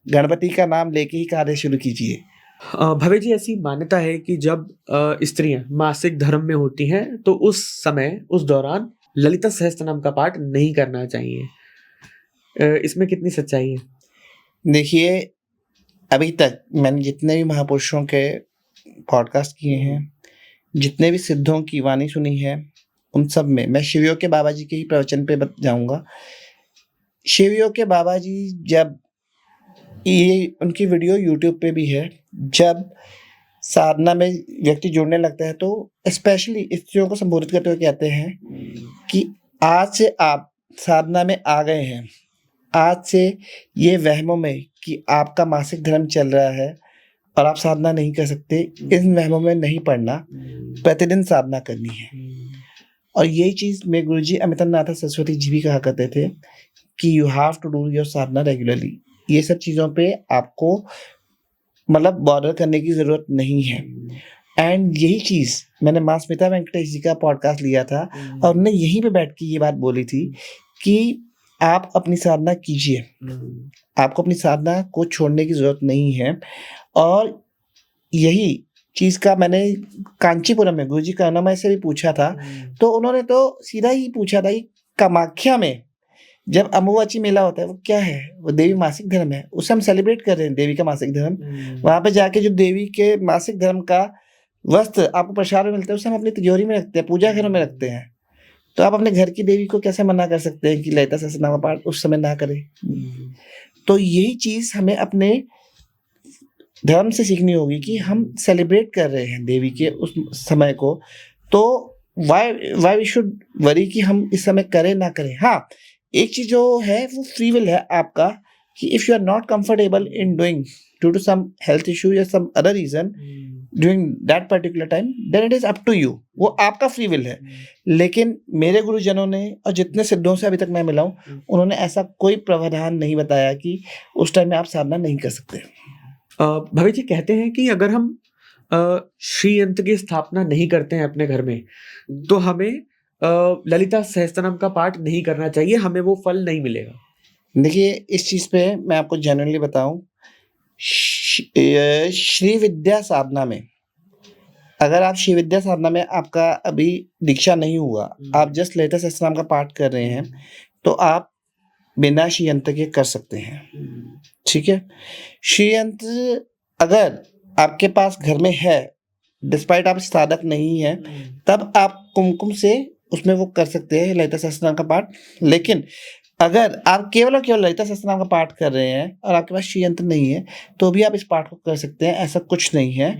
Ganpati का नाम लेके ही कार्य शुरू कीजिए। भव्य जी, ऐसी मान्यता है कि जब स्त्रियां मासिक धर्म में होती हैं तो उस समय, उस दौरान ललिता सहस्त्रनाम का पाठ नहीं करना चाहिए, इसमें कितनी सच्चाई है? देखिए, अभी तक मैंने जितने भी महापुरुषों के पॉडकास्ट किए हैं, जितने भी सिद्धों की वाणी सुनी है, उन सब में मैं शिवयोग के बाबा जी के ही प्रवचन पे जाऊंगा। शिवयोग के बाबा जी, जब ये उनकी वीडियो यूट्यूब पे भी है, जब साधना में व्यक्ति जुड़ने लगता है तो स्पेशली स्त्रियों को संबोधित करते हुए कहते हैं कि आज से आप साधना में आ गए हैं, आज से ये वहमों में कि आपका मासिक धर्म चल रहा है और आप साधना नहीं कर सकते, इन वहमों में नहीं पड़ना, प्रतिदिन साधना करनी है। और यही चीज़ मेरे गुरुजी अमितानंद सरस्वती जी भी कहा करते थे कि you have to do your sadhana regularly. ये सब चीज़ों पे आपको मतलब बॉर्डर करने की ज़रूरत नहीं है। एंड यही चीज़ मैंने माँ स्मिता वेंकटेश जी का पॉडकास्ट लिया था और उन्होंने यहीं पे बैठ के ये बात बोली थी कि आप अपनी साधना कीजिए, आपको अपनी साधना को छोड़ने की ज़रूरत नहीं है। और यही चीज़ का मैंने कांचीपुरम में गुरुजी करुणामय से भी पूछा था, तो उन्होंने तो सीधा ही पूछा था कि कामाख्या में जब अम्बुबाची मेला होता है वो क्या है, वो देवी मासिक धर्म है, उसे हम सेलिब्रेट कर रहे हैं, देवी का मासिक धर्म। वहां पे जाके जो देवी के मासिक धर्म का वस्त्र आपको प्रसाद में मिलता है, उसे हम अपनी तिजोरी में रखते हैं, पूजा घरों में रखते हैं। तो आप अपने घर की देवी को कैसे मना कर सकते हैं कि ललिता सहस्त्रनाम का पाठ उस समय ना करें। तो यही चीज हमें अपने धर्म से सीखनी होगी कि हम सेलिब्रेट कर रहे हैं देवी के उस समय को, तो वाई वी शुड वरी कि हम इस समय करें ना करें। हाँ, एक चीज जो है वो फ्री विल है आपका, कि if you are not comfortable in doing due to some health issue या some other reason during that particular time, then it is up to you, वो आपका फ्री विल है। लेकिन मेरे गुरुजनों ने और जितने सिद्धों से अभी तक मैं मिला हूँ, उन्होंने ऐसा कोई प्रावधान नहीं बताया कि उस टाइम में आप साधना नहीं कर सकते। भवेश जी कहते हैं कि अगर हम श्री यंत्र की स्थापना नहीं करते हैं अपने घर में, तो हमें ललिता सहस्त्रनाम का पाठ नहीं करना चाहिए, हमें वो फल नहीं मिलेगा। देखिए, इस चीज पे मैं आपको जेन्युइनली बताऊं, श्री विद्या साधना में, अगर आप श्री विद्या साधना में आपका अभी दीक्षा नहीं हुआ, आप जस्ट ललिता सहस्त्रनाम का पाठ कर रहे हैं, तो आप बिना श्री यंत्र के कर सकते हैं। ठीक है, श्री यंत्र अगर आपके पास घर में है, डिस्पाइट आप साधक नहीं है, तब आप कुमकुम से उसमें वो कर सकते हैं ललिता सहस्त्रनाम का पाठ। लेकिन अगर आप केवल और केवल ललिता सहस्त्रनाम का पाठ कर रहे हैं और आपके पास श्री यंत्र नहीं है, तो भी आप इस पाठ को कर सकते हैं, ऐसा कुछ नहीं है।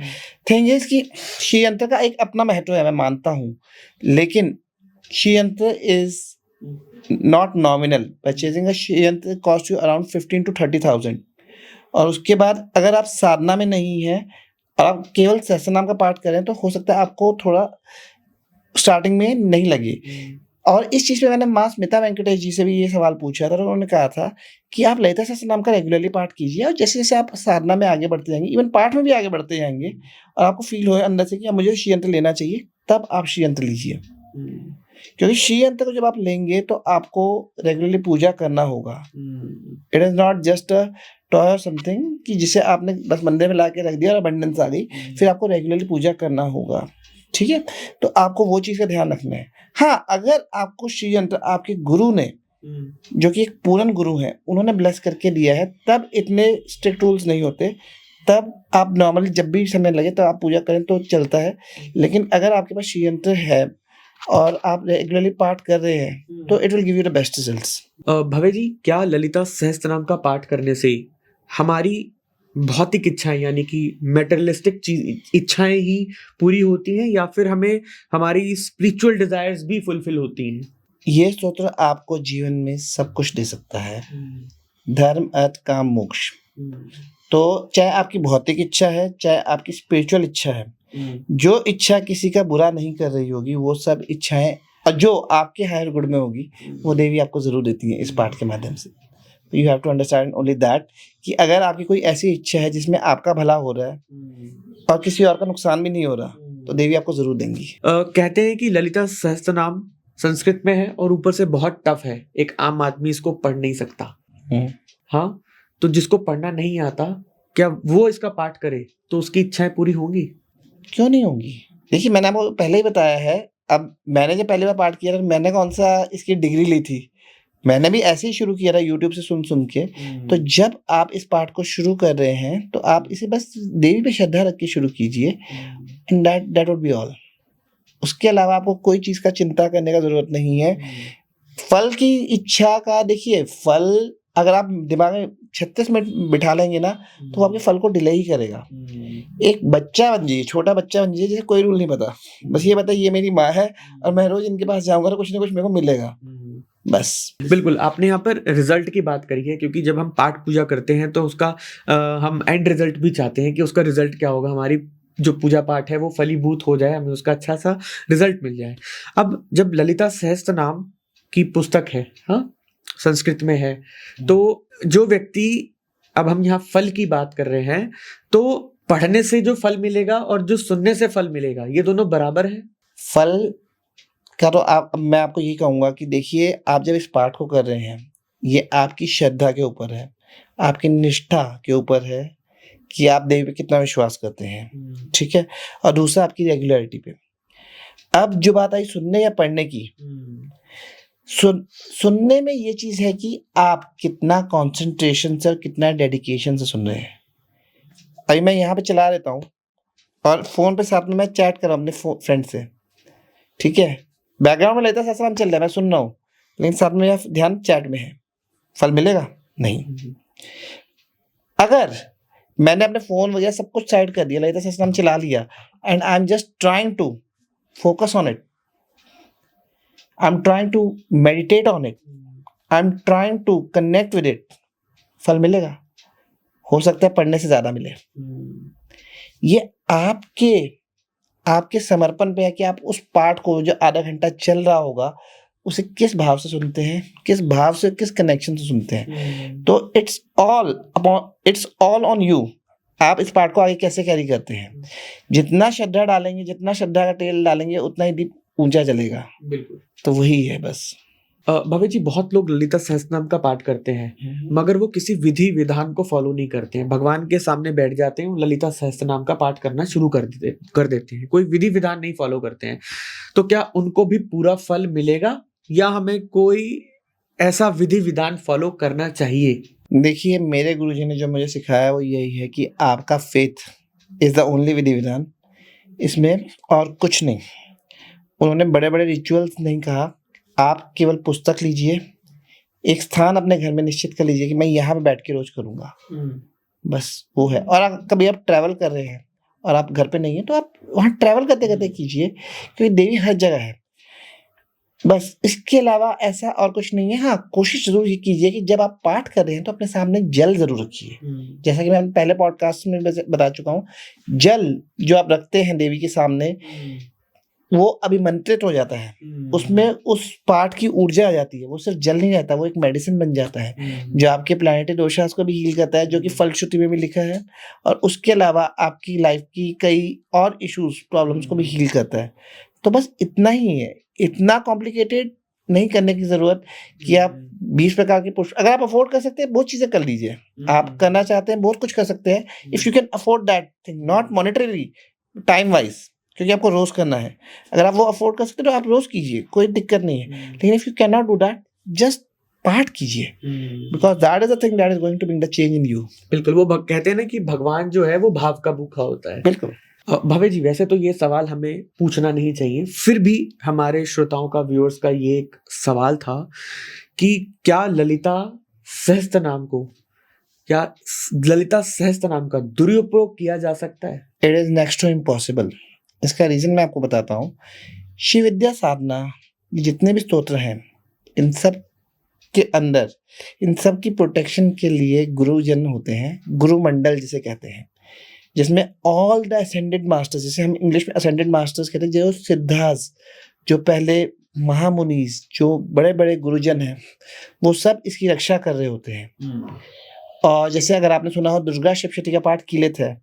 थिंग इज कि श्री यंत्र का एक अपना महत्व है, मैं मानता हूँ, लेकिन श्री यंत्र is not nominal. Purchasing a Shri यंत्र कॉस्ट यू अराउंड 15 to 30,000। और उसके बाद अगर आप साधना में नहीं है और आप केवल सहस्त्रनाम का पाठ करें, तो हो सकता है आपको थोड़ा स्टार्टिंग में नहीं लगे। और इस चीज पे मैंने मां स्मिता वेंकटेश जी से भी ये सवाल पूछा था, और उन्होंने कहा था कि आप ललिता सहस्त्रनाम का रेगुलरली पाठ कीजिए, और जैसे जैसे आप साधना में आगे बढ़ते जाएंगे, इवन पाठ में भी आगे बढ़ते जाएंगे, और आपको फील हो अंदर से कि अब मुझे श्री यंत्र लेना चाहिए, तब आप श्री यंत्र लीजिए। क्योंकि श्री यंत्र को जब आप लेंगे तो आपको रेगुलरली पूजा करना होगा। It is not just a toy और समथिंग कि जिसे आपने बस मंदिर में ला के रख दिया और अबंडेंस आ गई, फिर आपको रेगुलरली पूजा करना होगा। ठीक है, तो आपको वो चीज का ध्यान रखना है। हाँ, अगर आपको श्री यंत्र आपके गुरु ने, जो कि एक पूर्ण गुरु है, उन्होंने ब्लेस करके दिया है, तब इतने स्ट्रिक्ट रूल्स नहीं होते, तब आप नॉर्मली जब भी समय लगे तो आप पूजा करें तो चलता है। लेकिन अगर आपके पास श्री यंत्र है और आप रेगुलरली पाठ कर रहे हैं, तो it will give you the best results. भवे जी, क्या ललिता सहस्त्रनाम का पाठ करने से हमारी भौतिक इच्छाएं यानी कि मेटेरियलिस्टिक इच्छाएं ही पूरी होती हैं, या फिर हमें हमारी स्पिरिचुअल डिजायर्स भी फुलफिल होती हैं? ये स्तोत्र आपको जीवन में सब कुछ दे सकता है, धर्म, अर्थ, काम, मोक्ष। तो चाहे आपकी भौतिक इच्छा है, चाहे आपकी स्पिरिचुअल इच्छा है, जो इच्छा किसी का बुरा नहीं कर रही होगी, वो सब इच्छाएं और जो आपके हायर गुड में होगी, वो देवी आपको जरूर देती है इस पाठ के माध्यम से। You have to understand only that कि अगर आपकी कोई ऐसी इच्छा है जिसमें आपका भला हो रहा है और किसी और का नुकसान भी नहीं हो रहा, तो देवी आपको जरूर देंगी। कहते हैं कि ललिता सहस्त्रनाम संस्कृत में है और ऊपर से बहुत टफ है, एक आम आदमी इसको पढ़ नहीं सकता। हाँ, तो जिसको पढ़ना नहीं आता, क्या वो इसका पाठ करे तो उसकी इच्छाएं पूरी होंगी? क्यों नहीं होंगी? देखिए, मैंने आपको पहले ही बताया है। अब मैंने जब पहली बार पाठ किया था, मैंने कौन सा इसकी डिग्री ली थी, मैंने भी ऐसे ही शुरू किया था यूट्यूब से सुन सुन के। तो जब आप इस पाठ को शुरू कर रहे हैं, तो आप इसे बस देवी पे श्रद्धा रख के शुरू कीजिए, and that would be all. उसके अलावा आपको कोई चीज का चिंता करने का जरूरत नहीं है। फल की इच्छा का देखिए, फल अगर आप दिमाग में 36 मिनट बिठा लेंगे ना, तो वो आपके फल को डिले ही करेगा। एक बच्चा बन जाइए, छोटा बच्चा बन जाइए, जैसे कोई रूल नहीं पता, बस ये पता ये मेरी माँ है और मैं रोज इनके पास जाऊंगा तो कुछ ना कुछ मेरे को मिलेगा, बस। बिल्कुल, आपने यहाँ पर रिजल्ट की बात करी है, क्योंकि जब हम पाठ पूजा करते हैं तो उसका हम एंड रिजल्ट भी चाहते हैं कि उसका रिजल्ट क्या होगा, हमारी जो पूजा पाठ है वो फलीभूत हो जाए, हमें उसका अच्छा सा रिजल्ट मिल जाए। अब जब ललिता सहस्त्रनाम की पुस्तक है, हाँ, संस्कृत में है, तो जो व्यक्ति, अब हम यहाँ फल की बात कर रहे हैं, तो पढ़ने से जो फल मिलेगा और जो सुनने से फल मिलेगा, ये दोनों बराबर है? फल का तो मैं आपको ये कहूँगा कि देखिए, आप जब इस पाठ को कर रहे हैं, ये आपकी श्रद्धा के ऊपर है, आपकी निष्ठा के ऊपर है कि आप देवी पे कितना विश्वास करते हैं। ठीक है, और दूसरा आपकी रेगुलरिटी पे। अब जो बात आई सुनने या पढ़ने की, सुनने में ये चीज है कि आप कितना कंसंट्रेशन से और कितना डेडिकेशन से सुन रहे हैं। अभी मैं यहाँ पे चला लेता हूँ और फोन पे साथ में मैं चैट कर रहा हूँ अपने फ्रेंड से, ठीक है, बैकग्राउंड में लेता सलाम चल रहा है, मैं सुन रहा हूँ, लेकिन साथ में मेरा ध्यान चैट में है, फल मिलेगा नहीं। अगर मैंने अपने फोन वगैरह सब कुछ साइड कर दिया, लेता सलाम चला लिया, and I am just trying to focus on it, I am trying to meditate on it, I am trying to connect with it, फल मिलेगा? हो सकता है पढ़ने से ज्यादा मिले। ये आपके समर्पण पे है कि आप उस पाठ को जो आधा घंटा चल रहा होगा उसे किस भाव से सुनते हैं, किस भाव से, किस कनेक्शन से सुनते हैं। तो इट्स ऑल ऑन यू, आप इस पाठ को आगे कैसे कैरी करते हैं। जितना श्रद्धा डालेंगे, जितना श्रद्धा का तेल डालेंगे, उतना ही दीप ऊंचा जलेगा। बिल्कुल। तो वही है बस। भव्य जी, बहुत लोग ललिता सहस्त्रनाम का पाठ करते हैं मगर वो किसी विधि विधान को फॉलो नहीं करते हैं, भगवान के सामने बैठ जाते हैं, ललिता सहस्त्रनाम का पाठ करना शुरू कर देते हैं, कोई विधि विधान नहीं फॉलो करते हैं। तो क्या उनको भी पूरा फल मिलेगा या हमें कोई ऐसा विधि विधान फॉलो करना चाहिए? देखिए, मेरे गुरुजी ने जो मुझे सिखाया वो यही है कि आपका फेथ इज द ओनली विधि विधान, इसमें और कुछ नहीं। उन्होंने बड़े बड़े रिचुअल्स नहीं कहा, आप केवल पुस्तक लीजिए, एक स्थान अपने घर में निश्चित कर लीजिए कि मैं यहाँ पे बैठ के रोज करूंगा, बस वो है। और कभी आप ट्रैवल कर रहे हैं और आप घर पे नहीं है तो आप वहाँ ट्रैवल करते करते कीजिए, क्योंकि देवी हर जगह है। बस इसके अलावा ऐसा और कुछ नहीं है। हाँ, कोशिश जरूर ये कीजिए कि जब आप पाठ कर रहे हैं तो अपने सामने जल जरूर रखिए। जैसा कि मैं पहले पॉडकास्ट में बता चुका हूँ, जल जो आप रखते हैं देवी के सामने वो अभिमंत्रित हो जाता है, उसमें उस पाठ की ऊर्जा आ जाती है। वो सिर्फ जल नहीं रहता, वो एक मेडिसिन बन जाता है जो आपके प्लैनेटरी दोषास को भी हील करता है, जो कि फलश्रुति में भी लिखा है। और उसके अलावा आपकी लाइफ की कई और इश्यूज, प्रॉब्लम्स को भी हील करता है। तो बस इतना ही है, इतना कॉम्प्लिकेटेड नहीं करने की जरूरत कि आप 20 प्रकार के पुष्प, अगर आप अफोर्ड कर सकते हैं बहुत चीजें कर लीजिए। आप करना चाहते हैं बहुत कुछ कर सकते हैं, if you can afford that thing, not monetarily, time wise, क्योंकि आपको रोज करना है। अगर आप वो अफोर्ड कर सकते हैं तो आप रोज कीजिए, कोई दिक्कत नहीं है। लेकिन if you can not do that, just पाठ कीजिए, because that is the thing that is going to bring the change in you. बिल्कुल, वो कहते हैं ना कि भगवान जो है वो भाव का भूखा होता है। बिल्कुल। भव्य जी, वैसे तो ये सवाल हमें पूछना नहीं चाहिए, फिर भी हमारे श्रोताओं का, व्यूअर्स का ये एक सवाल था कि क्या ललिता सहस्त्रनाम का दुरुपयोग किया जा सकता है? It is next to impossible. इसका रीजन मैं आपको बताता हूँ। शिव विद्या साधना, जितने भी स्तोत्र हैं, इन सब के अंदर, इन सब की प्रोटेक्शन के लिए गुरुजन होते हैं, गुरुमंडल जिसे कहते हैं, जिसमें ऑल द असेंडेड मास्टर्स, जिसे हम इंग्लिश में असेंडेड मास्टर्स कहते हैं, जो सिद्धास, जो पहले महामुनीस, जो बड़े बड़े गुरुजन हैं, वो सब इसकी रक्षा कर रहे होते हैं। और जैसे अगर आपने सुना हो, दुर्गा सप्तशती का पाठ कीलित है,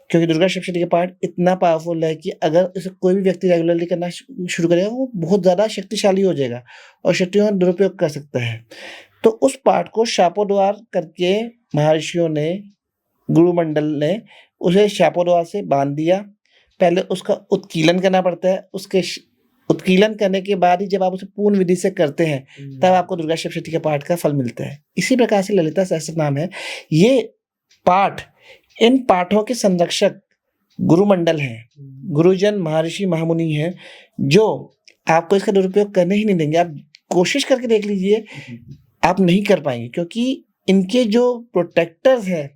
क्योंकि दुर्गा सप्तशती का पाठ इतना पावरफुल है कि अगर इसे कोई भी व्यक्ति रेगुलरली करना शुरू करेगा, वो बहुत ज़्यादा शक्तिशाली हो जाएगा और शक्तियों का दुरुपयोग कर सकता है। तो उस पाठ को शापोद्वार करके महर्षियों ने, गुरुमंडल ने उसे शापोद्वार से बांध दिया। पहले उसका उत्कीलन करना पड़ता है, उसके उत्कीलन करने के बाद ही जब आप उसे पूर्ण विधि से करते हैं तब आपको दुर्गा सप्तशती के पाठ का फल मिलता है। इसी प्रकार से ललिता सहस्त्रनाम है। ये पाठ, इन पाठों के संरक्षक गुरुमंडल हैं, गुरुजन, महर्षि, महामुनि हैं, जो आपको इसका दुरुपयोग करने ही नहीं देंगे। आप कोशिश करके देख लीजिए, आप नहीं कर पाएंगे, क्योंकि इनके जो प्रोटेक्टर्स हैं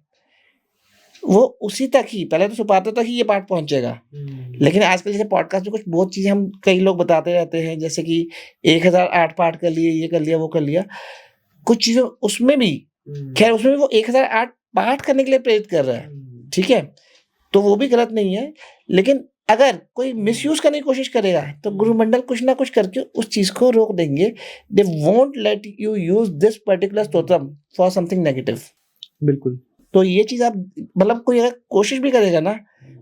वो उसी तक ही, पहले तो सुपात्र तक ही ये पाठ पहुंचेगा। लेकिन आजकल जैसे पॉडकास्ट में कुछ बहुत चीजें हम कई लोग बताते रहते हैं, जैसे कि 1008 पाठ कर लिए, ये कर लिया, वो कर लिया, कुछ चीजें उसमें भी, खैर उसमें भी वो 1008 पाठ करने के लिए प्रेरित कर रहा है, ठीक है, तो वो भी गलत नहीं है। लेकिन अगर कोई मिसयूज करने की कोशिश करेगा तो गुरुमंडल कुछ ना कुछ करके उस चीज को रोक देंगे। They won't let you use this particular stotram for something negative. बिल्कुल। तो ये चीज आप, मतलब कोई अगर कोशिश भी करेगा ना,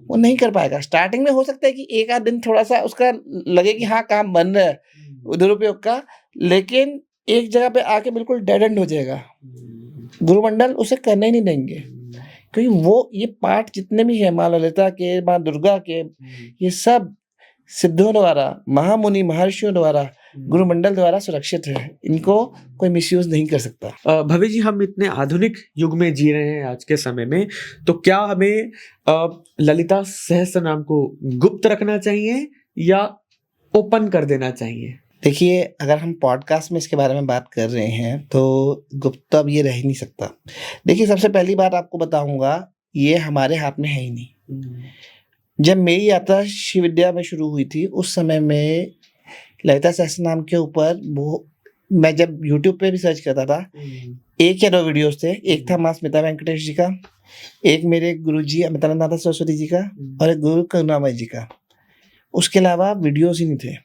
वो नहीं कर पाएगा। स्टार्टिंग में हो सकता है कि एक आध दिन थोड़ा सा उसका लगे कि हाँ काम बन रहा है दुरुपयोग का, लेकिन एक जगह पे आके बिल्कुल डेड एंड हो जाएगा। गुरुमंडल उसे करने ही नहीं देंगे, क्योंकि वो ये पाठ जितने भी है, माँ ललिता के, माँ दुर्गा के, ये सब सिद्धों द्वारा, महामुनि महर्षियों द्वारा, गुरुमंडल द्वारा सुरक्षित है। इनको कोई मिसयूज नहीं कर सकता। भव्य जी, हम इतने आधुनिक युग में जी रहे हैं आज के समय में, तो क्या हमें ललिता सहस्त्र नाम को गुप्त रखना चाहिए या ओपन कर देना चाहिए? देखिए, अगर हम पॉडकास्ट में इसके बारे में बात कर रहे हैं तो गुप्त तो अब ये रह ही नहीं सकता। देखिए, सबसे पहली बात आपको बताऊंगा, ये हमारे हाथ में है ही नहीं। जब मेरी यात्रा शिव विद्या में शुरू हुई थी, उस समय में ललिता सहस्त्र नाम के ऊपर वो मैं जब यूट्यूब पे भी सर्च करता था, 1 या 2 वीडियोस थे। एक था माँ स्मिता वेंकटेश जी का, एक मेरे गुरु जी अमितानंद सरस्वती जी का, और एक गुरु करुणामय जी का। उसके अलावा वीडियोस ही नहीं थे।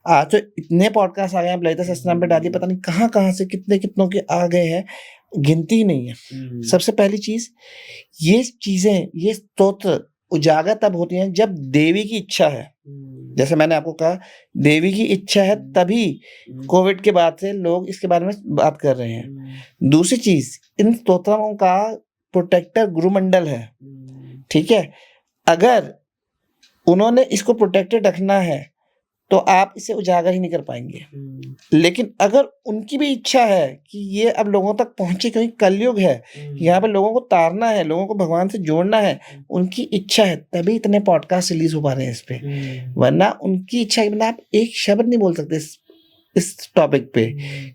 आज तो इतने पॉडकास्ट आ गए हैं, ललिता सहस्त्र नाम पे डालिए, पता नहीं कहाँ कहाँ से कितनों के आ गए हैं, गिनती ही नहीं है। सबसे पहली चीज, ये चीजें, ये स्तोत्र उजागर तब होती हैं जब देवी की इच्छा है। जैसे मैंने आपको कहा, देवी की इच्छा है, तभी कोविड के बाद से लोग इसके बारे में बात कर रहे हैं। दूसरी चीज, इन स्तोत्रों का प्रोटेक्टर गुरुमंडल है, ठीक है। अगर उन्होंने इसको प्रोटेक्टेड रखना है तो आप इसे उजागर ही नहीं कर पाएंगे। लेकिन अगर उनकी भी इच्छा है कि ये अब लोगों तक पहुंचे, क्योंकि कलयुग है, यहाँ पे लोगों को तारना है, लोगों को भगवान से जोड़ना है, उनकी इच्छा है, तभी इतने पॉडकास्ट रिलीज हो पा रहे हैं इस पे। वरना उनकी इच्छा के बिना आप एक शब्द नहीं बोल सकते इस टॉपिक पे,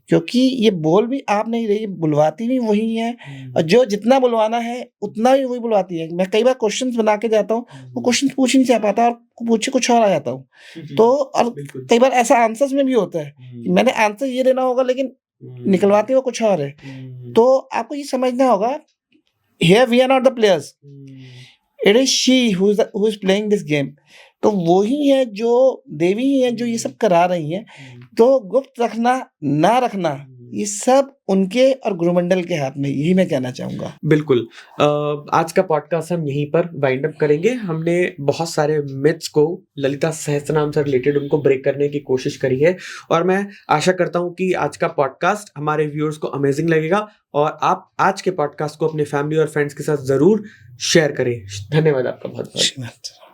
क्योंकि ये बोल भी आप नहीं रही, बुलवाती भी वही है, और जो जितना बुलवाना है उतना ही वही बुलवाती है। मैं कई बार क्वेश्चंस बना के जाता हूँ, वो क्वेश्चन पूछ ही नहीं जा पाता, और पूछे कुछ और आ जाता हूँ। तो और कई बार ऐसा आंसर्स में भी होता है कि मैंने आंसर ये देना होगा, लेकिन निकलवाते वो कुछ और है। तो आपको ये समझना होगा, here we are not the players, it is she who is playing this game. तो वो ही है, जो देवी ही है जो ये सब करा रही है। तो गुप्त रखना ना रखना, ये सब उनके और गुरुमंडल के हाथ में, यही मैं कहना चाहूंगा। बिल्कुल। आज का पॉडकास्ट हम यहीं पर वाइंड अप करेंगे। हमने बहुत सारे मिथ्स को ललिता सहस्त्रनाम से रिलेटेड उनको ब्रेक करने की कोशिश करी है, और मैं आशा करता हूं कि आज का पॉडकास्ट हमारे व्यूअर्स को अमेजिंग लगेगा, और आप आज के पॉडकास्ट को अपने फैमिली और फ्रेंड्स के साथ जरूर शेयर करें। धन्यवाद आपका बहुत बहुत।